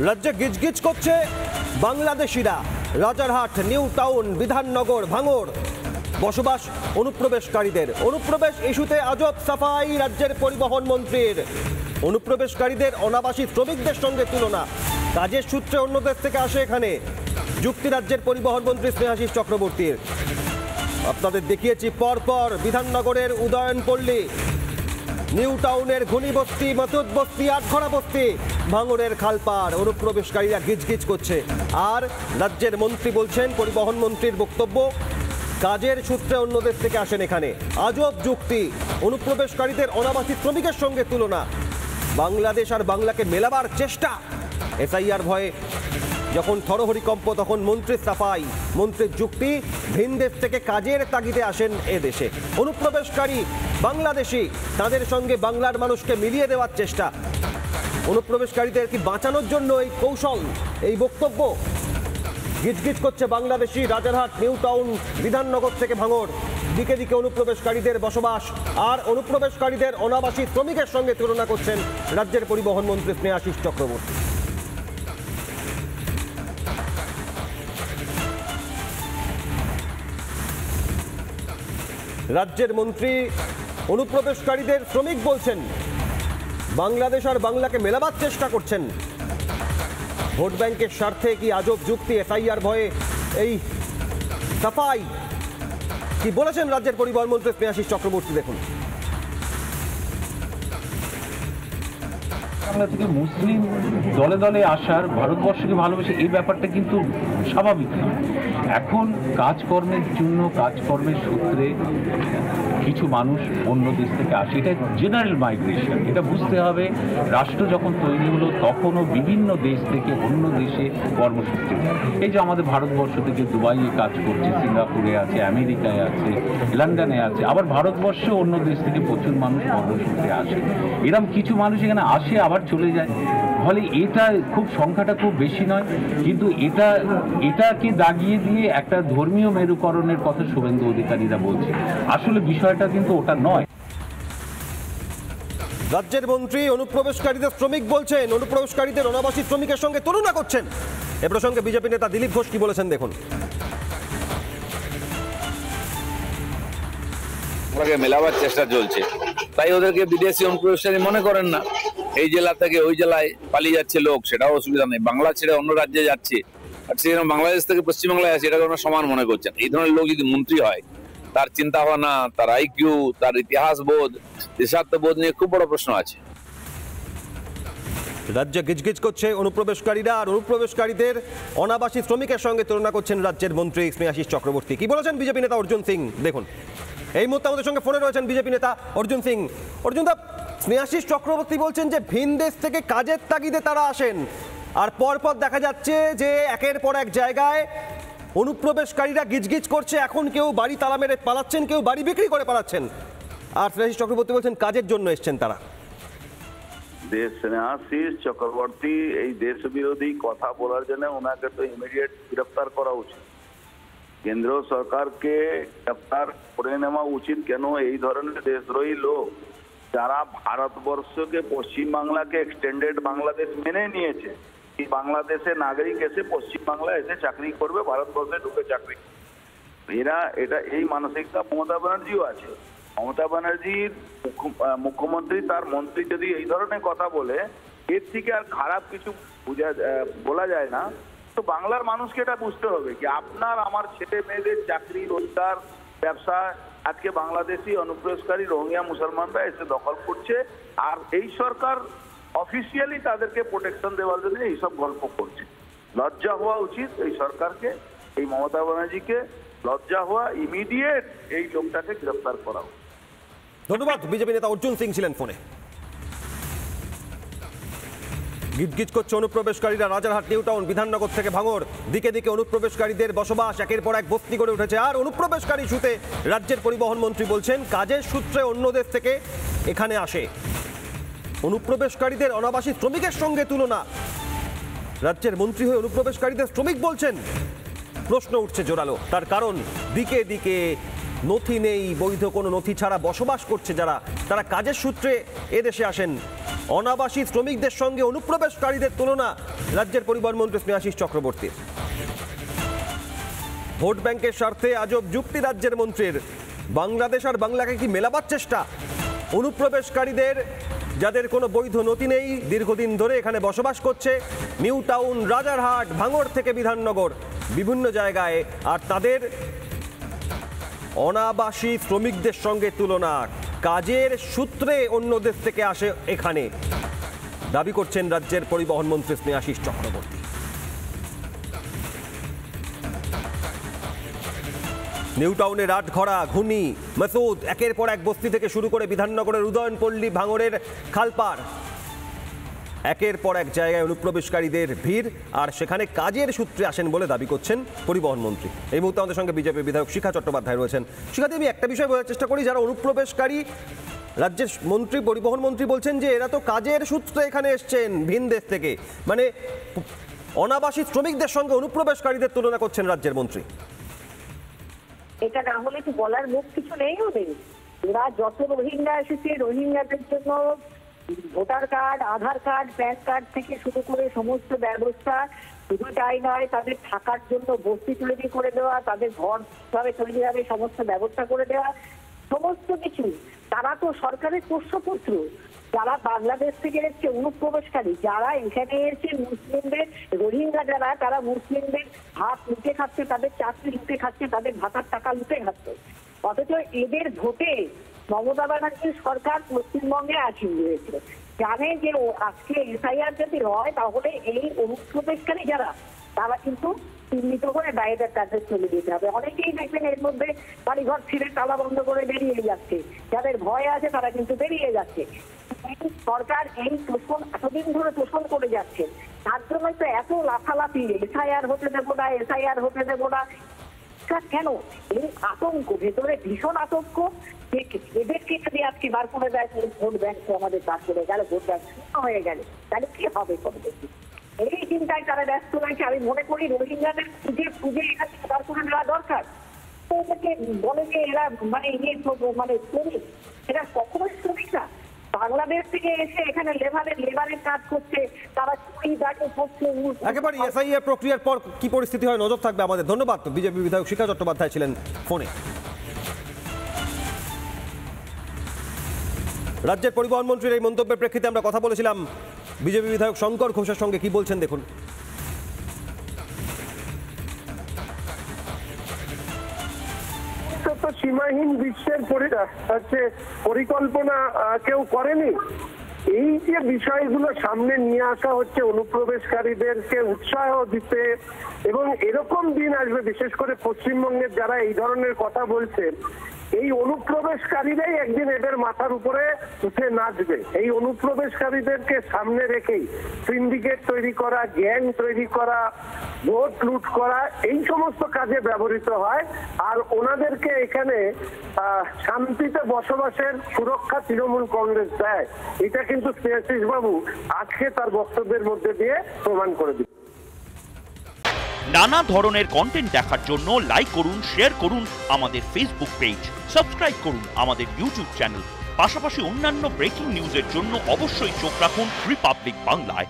রাজ্যে গিজগিজ করছে বাংলাদেশিরা। রাজারহাট, নিউ টাউন, বিধাননগর, ভাঙড় বসবাস অনুপ্রবেশকারীদের। অনুপ্রবেশ ইস্যুতে আজব সাফাই রাজ্যের পরিবহন মন্ত্রীর। অনুপ্রবেশকারীদের অনাবাসী শ্রমিকদের সঙ্গে তুলনা। কাজের সূত্রে অন্য দেশ থেকে আসে এখানে, যুক্তি রাজ্যের পরিবহন মন্ত্রী স্নেহাশিস চক্রবর্তীর। আপনাদের দেখিয়েছি পরপর বিধাননগরের উদয়নপল্লী, নিউ টাউনের ঘুনিবস্তি, মতুদ বস্তি, আটঘরা বস্তি, ভাঙড়ের খালপাড়। অনুপ্রবেশকারীরা গিজগিজ করছে। আর রাজ্যের মন্ত্রী বলছেন, পরিবহন মন্ত্রীর বক্তব্য, কাজের সূত্রে অন্য দেশ থেকে আসেন এখানে। আজব যুক্তি, অনুপ্রবেশকারীদের অনাবাসী শ্রমিকের সঙ্গে তুলনা। বাংলাদেশ আর বাংলাকে মেলাবার চেষ্টা। এসআইআর ভয়ে যখন থরহরিকম্প তখন মন্ত্রীর সাফাই। মন্ত্রীর যুক্তি, ভিন দেশ থেকে কাজের তাগিদে আসেন এ দেশে। অনুপ্রবেশকারী বাংলাদেশি, তাদের সঙ্গে বাংলার মানুষকে মিলিয়ে দেওয়ার চেষ্টা। অনুপ্রবেশকারীদের কি বাঁচানোর জন্য এই কৌশল, এই বক্তব্য? গিজগিজ করছে বাংলাদেশি। রাজারহাট, নিউ টাউন, বিধাননগর থেকে ভাঙড়, দিকে দিকে অনুপ্রবেশকারীদের বসবাস। আর অনুপ্রবেশকারীদের অনাবাসী শ্রমিকের সঙ্গে তুলনা করছেন রাজ্যের পরিবহন মন্ত্রী স্নেহাশিস চক্রবর্তী। রাজ্যের মন্ত্রী অনুপ্রবেশকারীদের শ্রমিক বলছেন, বাংলাদেশ আর বাংলাকে মেলাবার চেষ্টা করছেন। ভোট ব্যাংকের স্বার্থে কি আজব যুক্তি? এসআইআর ভয়ে এই সাফাই। কি বলেছেন রাজ্যের পরিবহন মন্ত্রী স্নেহাশিস চক্রবর্তী, দেখুন। বাংলা থেকে মুসলিম দলে দলে আসার, ভারতবর্ষকে ভালোবেসে এই ব্যাপারটা কিন্তু স্বাভাবিক না। এখন কাজকর্মের জন্য, কাজকর্মের সূত্রে কিছু মানুষ অন্য দেশ থেকে আসে, এটা জেনারেল মাইগ্রেশন। এটা বুঝতে হবে, রাষ্ট্র যখন তৈরি হলো তখনও বিভিন্ন দেশ থেকে অন্য দেশে কর্মসূত্রে যায়। এই যে আমাদের ভারতবর্ষ থেকে দুবাইয়ে কাজ করছে, সিঙ্গাপুরে আছে, আমেরিকায় আছে, লন্ডনে আছে, আবার ভারতবর্ষে অন্য দেশ থেকে প্রচুর মানুষ কর্মসূত্রে আসে। এরকম কিছু মানুষ এখানে আসে আবার চলে যায়। ফলে এটা খুব সংখ্যাটা খুব বেশি নয়, কিন্তু এটাকে দাগিয়ে দিয়ে একটা ধর্মীয় মেরুকরণের কথা শুভেন্দু অধিকারীরা বলছে। আসলে বিষয়টা কিন্তু ওটা নয়। রাজ্যের মন্ত্রী অনুপ্রবেশকারীদের শ্রমিক বলছেন, অনুপ্রবেশকারীদের অনাবাসী শ্রমিকের সঙ্গে তুলনা করছেন। এ প্রসঙ্গে বিজেপি নেতা দিলীপ ঘোষ কি বলেছেন, দেখুন। মেলাবার চেষ্টা চলছে, তাই ওদেরকে বিদেশি অনুপ্রবেশকারী মনে করেন না। এই জেলা থেকে ওই জেলায় পালিয়ে যাচ্ছে লোক, সেটাও অসুবিধা নেই। বাংলা ছেড়ে অন্য রাজ্যে যাচ্ছে, আর সেরকম বাংলাদেশ থেকে পশ্চিমবাংলায় আছে, এটাকে ওনারা সমান মনে করছেন। এই ধরনের লোক যদি মন্ত্রী হয়, তার চিন্তা ভাবনা, তার আইকিউ, তার ইতিহাস বোধ, দেশাত্মবোধ নিয়ে খুব বড় প্রশ্ন আছে। রাজ্যে গিজগিজ করছে অনুপ্রবেশকারীরা, আর অনুপ্রবেশকারীদের অনাবাসী শ্রমিকের সঙ্গে তুলনা করছেন রাজ্যের মন্ত্রী স্নেহাশিস চক্রবর্তী। কি বলেছেন বিজেপি নেতা অর্জুন সিং, দেখুন। এই মুহূর্তে আমাদের সঙ্গে ফোনে রয়েছেন বিজেপি নেতা অর্জুন সিং। অর্জুন দা, স্নেহাশিস চক্রবর্তী বলছেন যে ভিন দেশ থেকে কাজের তাগিদে তারা আসেন, আর পরপর দেখা যাচ্ছে যে একের পর এক জায়গায় অনুপ্রবেশকারীরা গিজগিজ করছে। এখন কেউ বাড়ি তালা মেরে পালাচ্ছেন, কেউ বাড়ি বিক্রি করে পালাচ্ছেন। আর স্নেহাশিস চক্রবর্তী বলছেন কাজের জন্য এসছেন তারা। স্নেহাশিস চক্রবর্তী এই দেশ বিরোধী কথা বলার জন্য ওনাকে তো ইমিডিয়েট গ্রেফতার করা উচিত। কেন্দ্র সরকারকে গ্রেফতার করে নেওয়া উচিত। কেন এই ধরনের দেশদ্রোহী লোক যারা ভারতবর্ষকে, পশ্চিমবাংলাকে এক্সটেন্ডেড বাংলাদেশ মেনে নিয়েছে, এই বাংলাদেশের নাগরিক এসে পশ্চিমবাংলায় এসে চাকরি করবে, ভারতবর্ষে ঢুকে চাকরি, এটা এই মানসিকতা মমতা ব্যানার্জিও আছে। মমতা ব্যানার্জির মুখ্যমন্ত্রী, তার মন্ত্রী যদি এই ধরনের কথা বলে, এর থেকে আর খারাপ কিছু বলা যায় না। তো বাংলার মানুষকে এটা বুঝতে হবে কি আপনার আমার ছেলে মেয়েদের চাকরি, রোজগার, ব্যবসা আজকে বাংলাদেশি অনুপ্রবেশকারী রোহিঙ্গা মুসলমানরা এসে দখল করছে। আর এই সরকার অফিসিয়ালি তাদেরকে প্রোটেকশন দেওয়ার জন্য এইসব গল্প করছে। লজ্জা হওয়া উচিত এই সরকারকে, এই মমতা ব্যানার্জিকে লজ্জা হওয়া, ইমিডিয়েট এই লোকটাকে গ্রেফতার করা। ধন্যবাদ। বিজেপি নেতা অর্জুন সিং ছিলেন ফোনে। গিজগিজ করছে অনুপ্রবেশকারীরা। রাজারহাট, নিউ টাউন, বিধাননগর থেকে ভাঙড়, দিকে দিকে অনুপ্রবেশকারীদের বসবাস। একের পর এক বস্তি গড়ে উঠেছে। আর অনুপ্রবেশকারী ইস্যুতে রাজ্যের পরিবহন মন্ত্রী বলছেন, কাজের সূত্রে অন্য দেশ থেকে এখানে আসে। অনুপ্রবেশকারীদের অনাবাসী শ্রমিকের সঙ্গে তুলনা। রাজ্যের মন্ত্রী হয়ে অনুপ্রবেশকারীদের শ্রমিক বলছেন। প্রশ্ন উঠছে জোরালো, তার কারণ দিকে দিকে নথি নেই, বৈধ কোনো নথি ছাড়া বসবাস করছে যারা, তারা কাজের সূত্রে এদেশে আসেন। অনাবাসী শ্রমিকদের সঙ্গে অনুপ্রবেশকারীদের তুলনা রাজ্যের পরিবহন মন্ত্রী স্নেহাশিস চক্রবর্তীর। ভোট ব্যাংকের স্বার্থে আজব যুক্তি রাজ্যের মন্ত্রীর। বাংলাদেশ আর বাংলাকে কি মেলাবার চেষ্টা? অনুপ্রবেশকারীদের যাদের কোনো বৈধ নথি নেই, দীর্ঘদিন ধরে এখানে বসবাস করছে নিউ টাউন, রাজারহাট, ভাঙড় থেকে বিধাননগর, বিভিন্ন জায়গায়, আর তাদের অনাবাসী শ্রমিকদের সঙ্গে তুলনা, কাজের সূত্রে অন্য দেশ থেকে আসে এখানে, দাবি করছেন রাজ্যের পরিবহন মন্ত্রী স্নেহাশিস চক্রবর্তী। নিউ টাউনের আটঘরা, ঘুনি, মাসুদ, একের পর এক বস্তি থেকে শুরু করে বিধাননগরের উদয়নপল্লী, ভাঙড়ের খালপাড়, একের পর এক জায়গায় অনুপ্রবেশকারীদের ভিড়, আর সেখানে কাজের সূত্রে আসেন বলে দাবি করছেন পরিবহন মন্ত্রী। এই মুহূর্তে আমাদের সঙ্গে বিজেপি বিধায়ক শিখা চট্টোপাধ্যায় রয়েছেন। শিখাদি, আমি একটা বিষয় বোঝার চেষ্টা করি, যারা অনুপ্রবেশকারী, রাজ্যের মন্ত্রী, পরিবহন মন্ত্রী বলছেন যে এরা তো কাজের সূত্রে এখানে এসছেন ভিন দেশ থেকে, মানে অনাবাসী শ্রমিকদের সঙ্গে অনুপ্রবেশকারীদের তুলনা করছেন রাজ্যের মন্ত্রী। এটা না হলে তো বলার মুখ কিছু নেই ওদের। ওরা যত রোহিঙ্গা এসেছে, রোহিঙ্গাদের জন্য ভোটার কার্ড, আধার কার্ড, প্যান কার্ড থেকে শুরু করে সমস্ত ব্যবস্থা, শুধু তাই নয়, তাদের থাকার জন্য বস্তি তৈরি করে দেওয়া, তাদের ঘর কিভাবে তৈরি হবে সমস্ত ব্যবস্থা করে দেওয়া, সমস্ত কিছু। তারা তো সরকারের পোষ্যপুত্র। যারা বাংলাদেশ থেকে এসছে অনুপ্রবেশকারী, যারা এখানে এসে মুসলিমদের, রোহিঙ্গা যারা, তারা মুসলিমদের হাত লুটে খাচ্ছে, তাদের চাকরি লুটে খাচ্ছে, তাদের ভাতার টাকা লুটে খাচ্ছে। অথচ এদের ভোটে মমতা ব্যানার্জির সরকার পশ্চিমবঙ্গে আসীন রয়েছে। জানে যে আজকে এসআইআর যদি হয় তাহলে এই অনুপ্রবেশকারী যারা, তারা কিন্তু চিহ্নিত করে বাইরের কাজে চলে যেতে হবে। অনেকেই দেখবেন এর মধ্যে বাড়িঘর ছেড়ে তালা বন্ধ করে বেরিয়ে যাচ্ছে, যাদের ভয় আছে তারা কিন্তু বেরিয়ে যাচ্ছে। সরকার এই পোষণ এতদিন ধরে পোষণ করে যাচ্ছে, তার জন্যই তো এত লাফালাফি, এসআইআর হতে দেবো না, এসআইআর হতে দেবো না। কেন? এই আতঙ্ক, ভেতরে ভীষণ আতঙ্ক। এদেরকে যদি আজকে বার করে দেয়, ভোট ব্যাংক আমাদের বার করে গেল, ভোট ব্যাংক শূন্য হয়ে গেলে, তাহলে কি হবে? এই চিন্তায় তারা ব্যস্ত রয়েছে। আমি মনে করি রোহিঙ্গাদের খুঁজে এখান থেকে বার করে দেওয়া দরকার। ওদেরকে বলে যে এরা মানে শ্রমিক, এরা কখনোই শ্রমিক না। বাংলাদেশ থেকে এসে এখানে লেবারের কাজ করছে, তারা চুরি দাঁড়িয়ে করছে। একেবারে এসআইআর প্রক্রিয়ার পর কি পরিস্থিতি হয় নজর থাকবে আমাদের। ধন্যবাদ। বিজেপি বিধায়ক শিখা চট্টোপাধ্যায় ছিলেন ফোনে। রাজ্যের পরিবহন মন্ত্রীর এই মন্তব্যের প্রেক্ষিতে আমরা কথা বলেছিলাম বিজেপি বিধায়ক শঙ্কর ঘোষের সঙ্গে, কি বলছেন দেখুন। তো সীমাহীন বিশ্বের পরিকল্পনা কেউ করেনি। এই যে বিষয়গুলো সামনে নিয়ে আসা হচ্ছে, অনুপ্রবেশকারীদেরকে উৎসাহ দিতে, এবং এরকম দিন আসবে বিশেষ করে পশ্চিমবঙ্গের যারা এই ধরনের কথা বলছে, এই অনুপ্রবেশকারীরাই একদিন এদের মাথার উপরে উঠে নাচবে। এই অনুপ্রবেশকারীদেরকে সামনে রেখেই সিন্ডিকেট তৈরি করা, গ্যাং তৈরি করা, ভোট লুট করা, এই সমস্ত কাজে ব্যবহৃত হয়। আর ওনাদেরকে এখানে শান্তিতে বসবাসের সুরক্ষা তৃণমূল কংগ্রেস দেয়। এটা কিন্তু স্নেহাশিস বাবু আজকে তার বক্তব্যের মধ্যে দিয়ে প্রমাণ করে দিচ্ছে। নানা ধরনের কন্টেন্ট দেখার জন্য লাইক করুন, শেয়ার করুন আমাদের ফেসবুক পেজ, সাবস্ক্রাইব করুন আমাদের ইউটিউব চ্যানেল। পাশাপাশি অন্যান্য ব্রেকিং নিউজের জন্য অবশ্যই চোখ রাখুন রিপাবলিক বাংলায়।